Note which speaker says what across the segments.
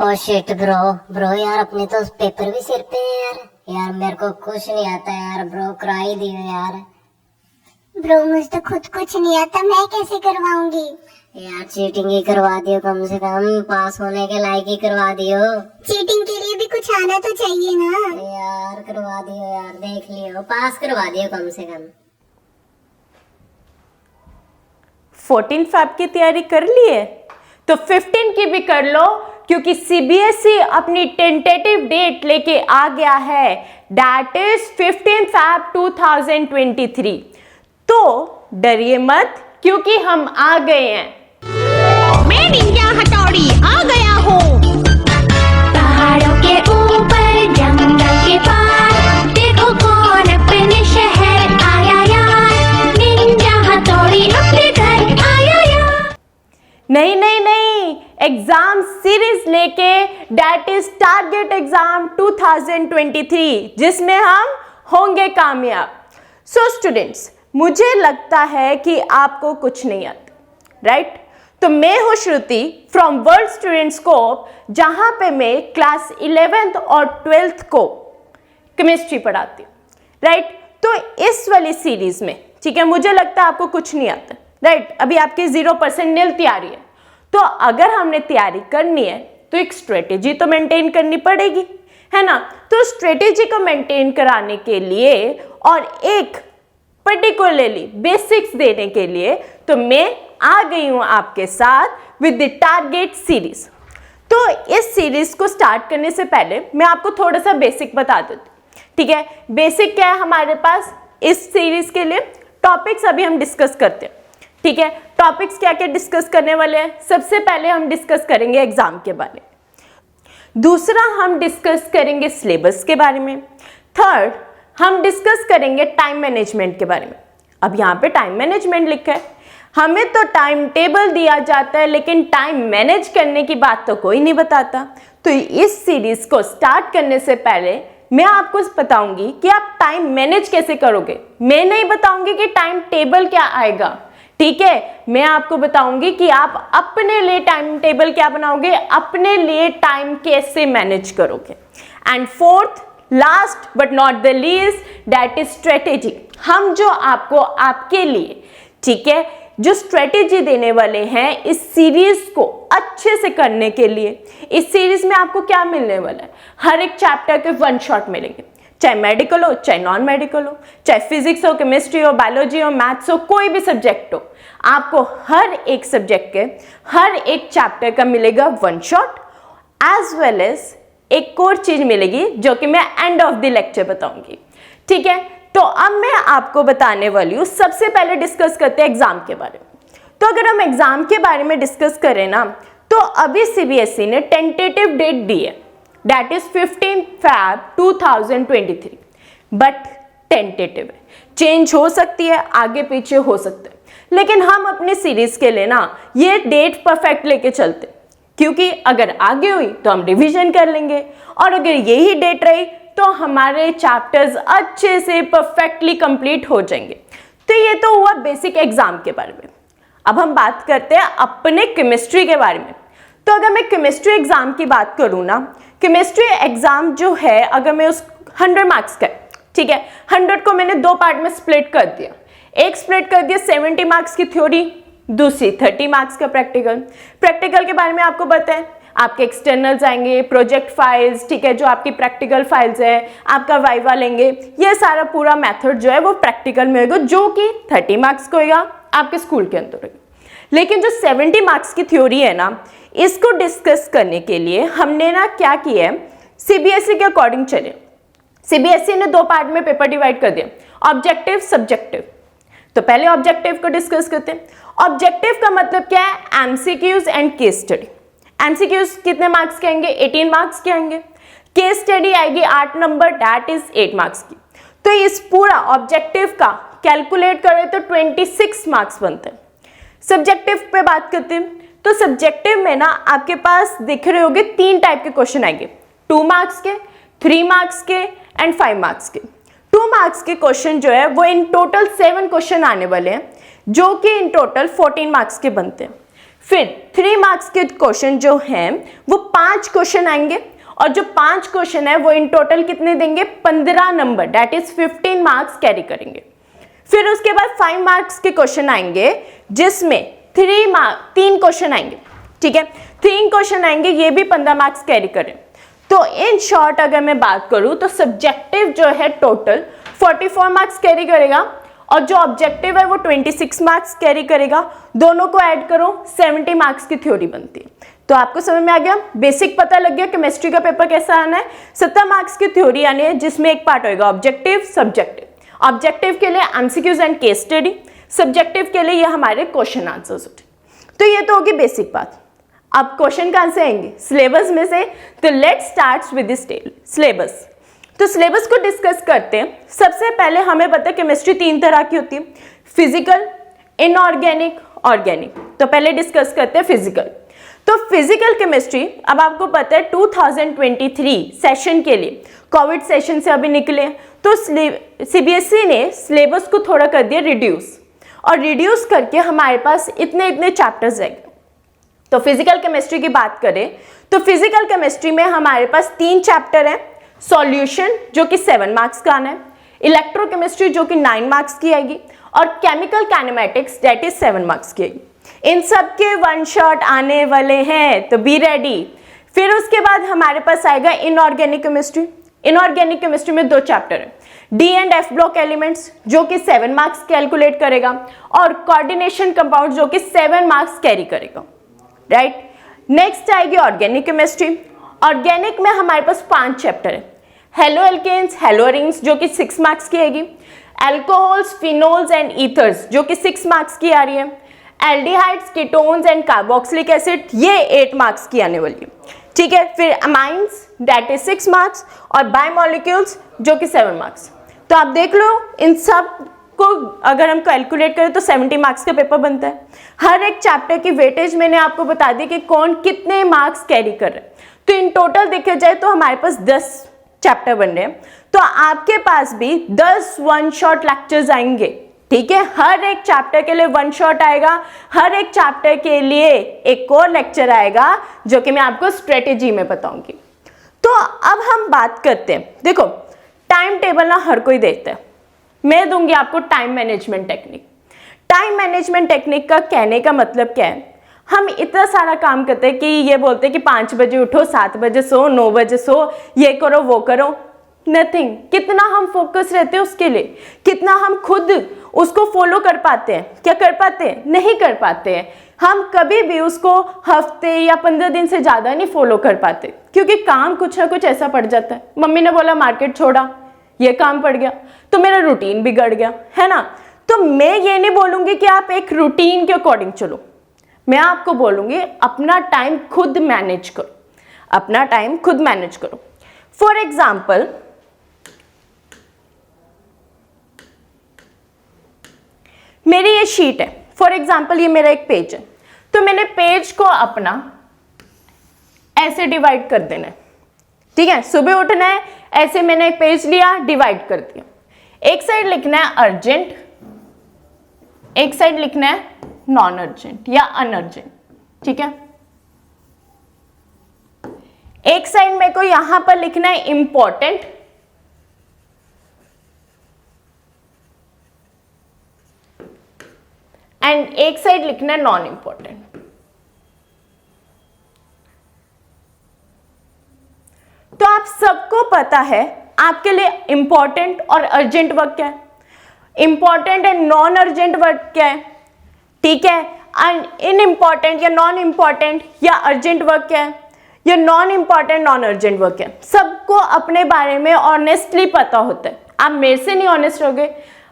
Speaker 1: Oh shit bro यार, अपने तो पेपर भी सिर पे है यार। यार मेरे को कुछ नहीं आता यार ब्रो, करा ही दियो यार।
Speaker 2: ब्रो मुझे तो खुद कुछ नहीं आता, मैं कैसे करवाऊंगी।
Speaker 1: यार चीटिंग ही करवा दियो, कम से कम पास होने के लायक ही करवा दियो।
Speaker 2: चीटिंग के लिए भी कुछ आना तो चाहिए ना।
Speaker 1: यार करवा दियो यार, देख लियो, पास करवा दियो कम से कम।
Speaker 3: 14 फैब की तैयारी कर ली है तो 15 की भी कर लो, क्योंकि सीबीएसई अपनी टेंटेटिव डेट लेके आ गया है, दैट इज 15 फैब 2023। तो डरिए मत, क्योंकि हम आ गए हैं।
Speaker 4: मेड इंडिया हथौड़ी आ गया हूँ।
Speaker 5: पहाड़ों के ऊपर जंगल के पार, देखो कौन अपने शहर आया यार, निंजा हथौड़ी अपने घर आया यार।
Speaker 3: नहीं, एग्जाम सीरीज लेके, दैट इज टारगेट एग्जाम 2023, जिसमें हम होंगे कामयाब। सो स्टूडेंट्स, मुझे लगता है कि आपको कुछ नहीं आता, राइट? तो मैं हूं श्रुति फ्रॉम वर्ल्ड स्टूडेंट स्कोप, जहां पे मैं क्लास 11th और 12th को केमिस्ट्री पढ़ाती हूँ, राइट? तो इस वाली सीरीज में, ठीक है, मुझे लगता है आपको कुछ नहीं आता, राइट? अभी आपकी 0% नील तैयारी है। तो अगर हमने तैयारी करनी है तो एक स्ट्रेटेजी तो मेंटेन करनी पड़ेगी, है ना? तो स्ट्रेटेजी को मेंटेन कराने के लिए और एक पर्टिकुलरली बेसिक्स देने के लिए तो मैं आ गई हूं आपके साथ विद द टारगेट सीरीज। तो इस सीरीज को स्टार्ट करने से पहले मैं आपको थोड़ा सा बेसिक बता देती हूँ, ठीक है? बेसिक क्या है हमारे पास इस सीरीज के लिए? टॉपिक्स अभी हम डिस्कस करते हैं, ठीक है? टॉपिक्स क्या क्या डिस्कस करने वाले हैं? सबसे पहले हम डिस्कस करेंगे एग्जाम के बारे में, दूसरा हम डिस्कस करेंगे सिलेबस के बारे में, थर्ड हम डिस्कस करेंगे टाइम मैनेजमेंट के बारे में। अब यहाँ पे टाइम मैनेजमेंट लिखा है, हमें तो टाइम टेबल दिया जाता है लेकिन टाइम मैनेज करने की बात तो कोई नहीं बताता। तो इस सीरीज को स्टार्ट करने से पहले मैं आपको बताऊंगी कि आप टाइम मैनेज कैसे करोगे। मैं नहीं बताऊंगी कि टाइम टेबल क्या आएगा, ठीक है? मैं आपको बताऊंगी कि आप अपने लिए टाइम टेबल क्या बनाओगे, अपने लिए टाइम कैसे मैनेज करोगे। And fourth, last but not the least, that is strategy. हम जो आपको आपके लिए, ठीक है, जो स्ट्रेटेजी देने वाले हैं इस सीरीज को अच्छे से करने के लिए। इस सीरीज में आपको क्या मिलने वाला है? हर एक चैप्टर के 1 शॉट मिलेंगे, चाहे मेडिकल हो, चाहे नॉन मेडिकल हो, चाहे फिजिक्स हो, केमिस्ट्री हो, बायोलॉजी हो, मैथ्स हो, कोई भी सब्जेक्ट हो, आपको हर एक सब्जेक्ट के हर एक चैप्टर का मिलेगा 1 शॉट, एज वेल एज एक और चीज मिलेगी जो कि मैं एंड ऑफ द लेक्चर बताऊंगी, ठीक है? तो अब मैं आपको बताने वाली हूँ, सबसे पहले डिस्कस करते हैं एग्जाम के बारे में। तो अगर हम एग्जाम के बारे में डिस्कस करें ना, तो अभी सीबीएसई ने टेंटेटिव डेट दी है, that is 15 Feb 2023, but tentative है, चेंज हो सकती है, आगे पीछे हो सकता है, लेकिन हम अपनी सीरीज के लिए ना ये डेट परफेक्ट लेके चलते, क्योंकि अगर आगे हुई तो हम रिवीजन कर लेंगे और अगर यही डेट रही तो हमारे चैप्टर्स अच्छे से परफेक्टली कंप्लीट हो जाएंगे। तो ये तो हुआ बेसिक एग्जाम के बारे में। अब हम बात करते हैं अपने केमिस्ट्री के बारे में। तो अगर मैं केमिस्ट्री एग्जाम की बात करूँ ना, केमिस्ट्री एग्जाम जो है, अगर मैं उस 100 मार्क्स का, ठीक है, 100 को मैंने 2 पार्ट में स्प्लिट कर दिया। एक स्प्लिट कर दिया 70 मार्क्स की थ्योरी, दूसरी 30 मार्क्स का प्रैक्टिकल के बारे में आपको बताएं, आपके एक्सटर्नल्स आएंगे, प्रोजेक्ट फाइल्स, ठीक है, जो आपकी प्रैक्टिकल फाइल्स है, आपका वाइवा लेंगे, ये सारा पूरा मेथड जो है वो प्रैक्टिकल में होगा, जो कि 30 मार्क्स का होगा, आपके स्कूल के अंदर होगा। लेकिन जो 70 मार्क्स की थ्योरी है ना, इसको डिस्कस करने के लिए हमने ना क्या किया है, सीबीएसई के अकॉर्डिंग चले। सीबीएसई ने 2 पार्ट में पेपर डिवाइड कर दिया, ऑब्जेक्टिव, सब्जेक्टिव। तो पहले ऑब्जेक्टिव को डिस्कस करते हैं। ऑब्जेक्टिव का मतलब क्या है? MCQs and case study. MCQs कितने मार्क्स के आएंगे? 18 मार्क्स के आएंगे। केस स्टडी आएगी 8 नंबर, दैट इज 8 मार्क्स की। तो इस पूरा ऑब्जेक्टिव का कैलकुलेट करें तो 26 मार्क्स बनते हैं। सब्जेक्टिव पे बात करते हैं, तो सब्जेक्टिव में ना आपके पास दिख रहे होंगे 3 टाइप के क्वेश्चन आएंगे, 2 मार्क्स के, 3 मार्क्स के एंड 5 मार्क्स के। 2 मार्क्स के क्वेश्चन जो है वो इन टोटल 7 क्वेश्चन आने वाले हैं, जो कि इन टोटल 14 मार्क्स के बनते हैं। फिर 3 मार्क्स के क्वेश्चन जो हैं वो 5 क्वेश्चन आएंगे, और जो 5 क्वेश्चन है वो इन टोटल कितने देंगे, 15 number, that is 15 marks carry करेंगे। फिर उसके बाद 5 मार्क्स के क्वेश्चन आएंगे जिसमें 3 क्वेश्चन आएंगे, ठीक है, 3 क्वेश्चन आएंगे, ये भी 15 मार्क्स कैरी करें। तो इन शॉर्ट अगर मैं बात करूं तो सब्जेक्टिव जो है टोटल 44 मार्क्स कैरी करेगा, और जो ऑब्जेक्टिव है वो 26 मार्क्स कैरी करेगा। दोनों को ऐड करो 70 मार्क्स की थ्योरी बनती है। तो आपको समझ में आ गया, बेसिक पता लग गया केमिस्ट्री का पेपर कैसा आना है। 70 मार्क्स की थ्योरी आनी है जिसमें एक पार्ट होगा ऑब्जेक्टिव, सब्जेक्टिव। ऑब्जेक्टिव के लिए MCQs and case study, subjective के लिए ये हमारे क्वेश्चन आंसर्स होते। तो ये तो होगी बेसिक बात। अब क्वेश्चन कहां से आएंगे, सिलेबस में से। तो let's start with this syllabus. तो सिलेबस को डिस्कस करते हैं। सबसे पहले हमें पता है केमिस्ट्री 3 तरह की होती है, फिजिकल, इनऑर्गेनिक, ऑर्गेनिक। तो पहले डिस्कस करते हैं फिजिकल। तो फिजिकल केमिस्ट्री, अब आपको पता है 2023 सेशन के लिए कोविड सेशन से अभी निकले, तो सीबीएसई ने सिलेबस को थोड़ा कर दिया रिड्यूस, और रिड्यूस करके हमारे पास इतने चैप्टर्स आएंगे। तो फिजिकल केमिस्ट्री की बात करें तो फिजिकल केमिस्ट्री में हमारे पास 3 चैप्टर हैं, सॉल्यूशन जो कि 7 मार्क्स का आना है, इलेक्ट्रोकेमिस्ट्री जो कि 9 मार्क्स की आएगी, और chemical kinematics that is 7 marks की आएगी। इन सब के 1 शॉट आने वाले हैं, तो बी रेडी। फिर उसके बाद हमारे पास आएगा इनऑर्गेनिक केमिस्ट्री। इनऑर्गेनिक केमिस्ट्री में 2 चैप्टर है, D and F block elements जो कि 7 मार्क्स कैलकुलेट करेगा, और कोऑर्डिनेशन कंपाउंड जो कि 7 मार्क्स कैरी करेगा, राइट। नेक्स्ट आएगी ऑर्गेनिक केमिस्ट्री। ऑर्गेनिक में हमारे पास 5 चैप्टर है, हेलो एल्केन्स, हेलो रिंग्स जो कि 6 मार्क्स की आएगी, एल्कोहल्स, फिनोल्स एंड ईथर्स जो कि 6 मार्क्स की आ रही है, aldehydes, ketones and carboxylic acid ये 8 मार्क्स की आने वाली है, ठीक है। फिर अमाइंस दैट इज 6 मार्क्स, और बायोमोलिक्यूल्स जो कि 7 मार्क्स। तो आप देख लो इन सब को अगर हम कैलकुलेट करें तो 70 मार्क्स का पेपर बनता है। हर एक चैप्टर की वेटेज मैंने आपको बता दी कि कौन कितने मार्क्स कैरी कर रहे हैं। तो इन टोटल देखा जाए तो हमारे पास 10 चैप्टर बन रहे हैं, तो आपके पास भी 10 1 शॉट लेक्चर्स आएंगे, ठीक है। हर एक चैप्टर के लिए 1 शॉट आएगा, हर एक चैप्टर के लिए एक और लेक्चर आएगा जो कि मैं आपको स्ट्रेटेजी में बताऊंगी। तो अब हम बात करते हैं, देखो टाइम टेबल ना हर कोई देखता है, मैं दूंगी आपको time management technique. Time management technique का कहने का मतलब क्या है, हम इतना सारा काम करते हैं कि ये बोलते हैं कि 5 बजे उठो, 7 बजे सो, 9 बजे सो, ये करो वो करो, नथिंग। कितना हम फोकस रहते हैं उसके लिए, कितना हम खुद उसको फॉलो कर पाते हैं, क्या कर पाते हैं, नहीं कर पाते हैं। हम कभी भी उसको हफ्ते या 15 दिन से ज़्यादा नहीं फॉलो कर पाते, क्योंकि काम कुछ ना कुछ ऐसा पड़ जाता है। मम्मी ने बोला मार्केट छोड़ा, ये काम पड़ गया, तो मेरा रूटीन बिगड़ गया, है ना। तो मैं ये नहीं बोलूँगी कि आप एक रूटीन के अकॉर्डिंग चलो, मैं आपको बोलूँगी अपना टाइम खुद मैनेज करो, अपना टाइम खुद मैनेज करो। फॉर एग्जाम्पल मेरी ये शीट है, फॉर एग्जाम्पल ये मेरा एक पेज है, तो मैंने पेज को अपना ऐसे डिवाइड कर देना है, ठीक है। सुबह उठना है, ऐसे मैंने एक पेज लिया, डिवाइड कर दिया। एक साइड लिखना है अर्जेंट, एक साइड लिखना है नॉन अर्जेंट या अनअर्जेंट, ठीक है। एक साइड मेरे को यहां पर लिखना है इंपॉर्टेंट, एंड एक साइड लिखना है नॉन इंपॉर्टेंट। तो आप सबको पता है आपके लिए इंपॉर्टेंट और अर्जेंट वर्क क्या है, important and non urgent work क्या है, ठीक है। एंड इन इंपॉर्टेंट या नॉन इंपॉर्टेंट या अर्जेंट वर्क क्या है, या non important non urgent work क्या है। सबको अपने बारे में ऑनेस्टली पता होता है। आप मेरे से नहीं ऑनेस्ट रहोगे,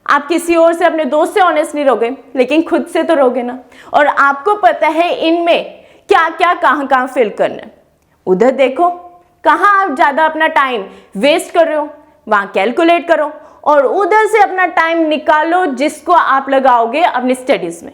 Speaker 3: आप किसी और से, अपने दोस्त से ऑनेस्ट नहीं रहोगे, लेकिन खुद से तो रहोगे ना। और आपको पता है इनमें क्या क्या कहाँ कहाँ फिल करना है। उधर देखो कहाँ आप ज़्यादा अपना टाइम वेस्ट कर रहे हो, वहाँ कैलकुलेट करो, और उधर से अपना टाइम निकालो जिसको आप लगाओगे अपनी स्टडीज़ में।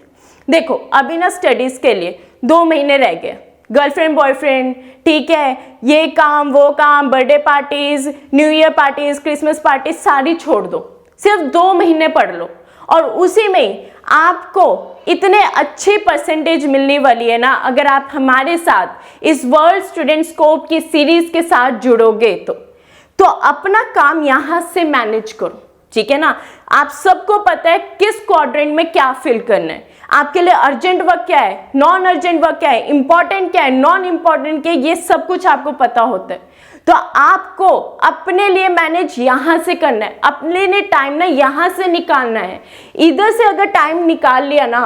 Speaker 3: देखो अभी ना स्टडीज़ के लिए 2 महीने रह गए, गर्लफ्रेंड बॉयफ्रेंड, ठीक है, ये काम वो काम, birthday parties, new year parties, Christmas parties सारी छोड़ दो, सिर्फ 2 महीने पढ़ लो और उसी में आपको इतने अच्छी परसेंटेज मिलने वाली है ना, अगर आप हमारे साथ इस वर्ल्ड स्टूडेंट स्कोप की सीरीज के साथ जुड़ोगे तो अपना काम यहां से मैनेज करो, ठीक है ना। आप सबको पता है किस क्वाड्रेंट में क्या फिल करना है, आपके लिए अर्जेंट वर्क क्या है, नॉन अर्जेंट वर्क क्या है, इंपॉर्टेंट क्या है, नॉन इंपॉर्टेंट क्या है, ये सब कुछ आपको पता होता है। तो आपको अपने लिए मैनेज यहां से करना है, अपने लिए टाइम ना यहां से निकालना है। इधर से अगर टाइम निकाल लिया ना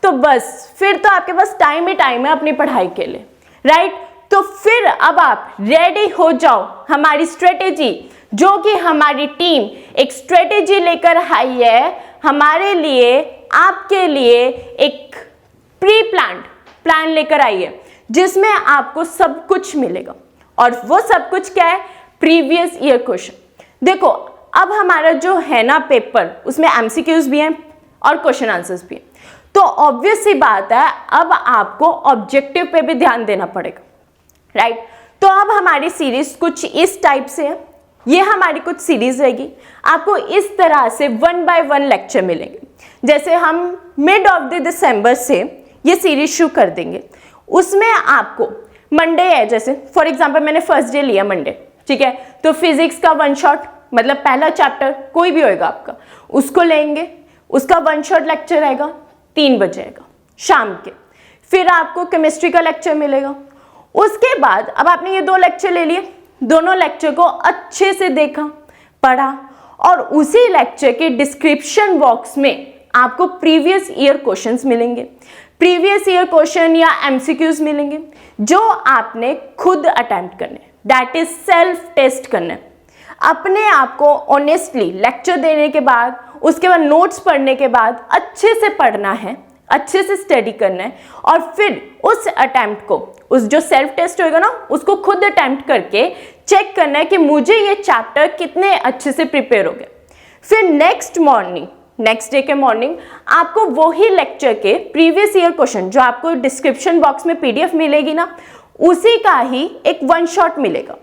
Speaker 3: तो बस फिर तो आपके पास टाइम ही टाइम है अपनी पढ़ाई के लिए, राइट। तो फिर अब आप रेडी हो जाओ हमारी स्ट्रेटेजी, जो कि हमारी टीम एक स्ट्रेटेजी लेकर आई है हमारे लिए, आपके लिए एक प्री प्लान लेकर आई है, जिसमें आपको सब कुछ मिलेगा। और वो सब कुछ क्या है, प्रीवियस ईयर क्वेश्चन। देखो अब हमारा जो है ना पेपर, उसमें एमसीक्यूज भी हैं और क्वेश्चन आंसर्स भी हैं, तो ऑब्वियस सी बात है अब आपको ऑब्जेक्टिव पे भी ध्यान देना पड़ेगा, राइट। तो अब हमारी सीरीज कुछ इस टाइप से है, ये हमारी कुछ सीरीज रहेगी। आपको इस तरह से 1 by 1 लेक्चर मिलेंगे। जैसे हम मिड ऑफ द दिसंबर से ये सीरीज शुरू कर देंगे, उसमें आपको मंडे है, जैसे फॉर एग्जांपल मैंने फर्स्ट डे लिया मंडे, ठीक है, तो फिजिक्स का 1 शॉट, मतलब पहला चैप्टर कोई भी होएगा आपका, उसको लेंगे, उसका 1 शॉट लेक्चर रहेगा 3 बजे आएगा शाम के। फिर आपको केमिस्ट्री का लेक्चर मिलेगा। उसके बाद अब आपने ये 2 लेक्चर ले लिए, दोनों लेक्चर को अच्छे से देखा, पढ़ा, और उसी लेक्चर के डिस्क्रिप्शन बॉक्स में आपको प्रीवियस ईयर क्वेश्चंस मिलेंगे, प्रीवियस ईयर क्वेश्चन या एमसीक्यूज मिलेंगे, जो आपने खुद अटेम्प्ट करने, दैट इज सेल्फ टेस्ट करना है। अपने आप को ऑनेस्टली लेक्चर देने के बाद, उसके बाद नोट्स पढ़ने के बाद अच्छे से पढ़ना है, अच्छे से स्टडी करना है, और फिर उस अटेम्प्ट को, उस जो सेल्फ टेस्ट होगा ना, उसको खुद अटेम्प्ट करके चेक करना है कि मुझे ये चैप्टर कितने अच्छे से प्रिपेयर हो गए। फिर नेक्स्ट डे के मॉर्निंग आपको वही लेक्चर के प्रीवियस ईयर क्वेश्चन, जो आपको डिस्क्रिप्शन बॉक्स में पीडीएफ मिलेगी ना, उसी का ही एक 1 शॉट मिलेगा।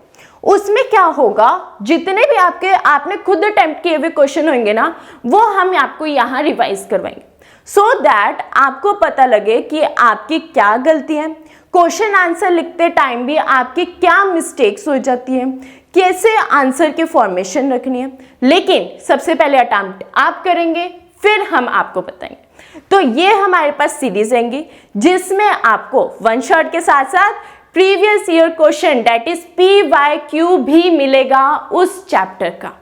Speaker 3: उसमें क्या होगा, जितने भी आपने खुद अटेम्प्ट किए हुए क्वेश्चन होंगे ना, वो हम आपको यहाँ रिवाइज करवाएंगे, सो दैट आपको पता लगे कि आपकी क्या गलती है, क्वेश्चन आंसर लिखते टाइम भी आपकी क्या मिस्टेक्स हो जाती है, कैसे आंसर की फॉर्मेशन रखनी है। लेकिन सबसे पहले अटेम्प्ट आप करेंगे, फिर हम आपको बताएंगे। तो ये हमारे पास सीरीज रहेंगी, जिसमें आपको 1 शॉट के साथ साथ previous year question, that is PYQ भी मिलेगा उस चैप्टर का।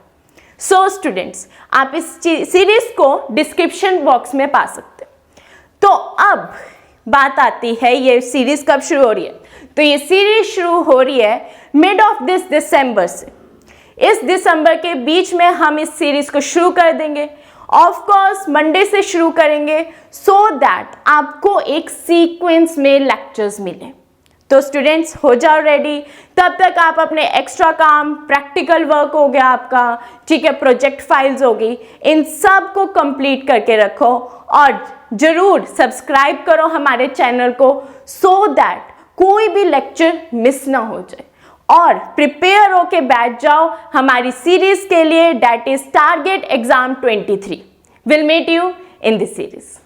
Speaker 3: सो स्टूडेंट्स, आप इस सीरीज को डिस्क्रिप्शन बॉक्स में पा सकते हैं। तो अब बात आती है ये सीरीज कब शुरू हो रही है। तो ये सीरीज शुरू हो रही है मिड ऑफ दिस दिसंबर से। इस दिसंबर के बीच में हम इस सीरीज को शुरू कर देंगे। ऑफ कोर्स मंडे से शुरू करेंगे, सो दैट आपको एक सीक्वेंस में लेक्चर्स मिले। तो स्टूडेंट्स हो जाओ रेडी। तब तक आप अपने एक्स्ट्रा काम, प्रैक्टिकल वर्क हो गया आपका, ठीक है, प्रोजेक्ट फाइल्स होगी, इन सब को कंप्लीट करके रखो, और जरूर सब्सक्राइब करो हमारे चैनल को, सो दैट कोई भी लेक्चर मिस ना हो जाए, और प्रिपेयर होके बैठ जाओ हमारी सीरीज के लिए, that is target exam 23। Will meet you in this series.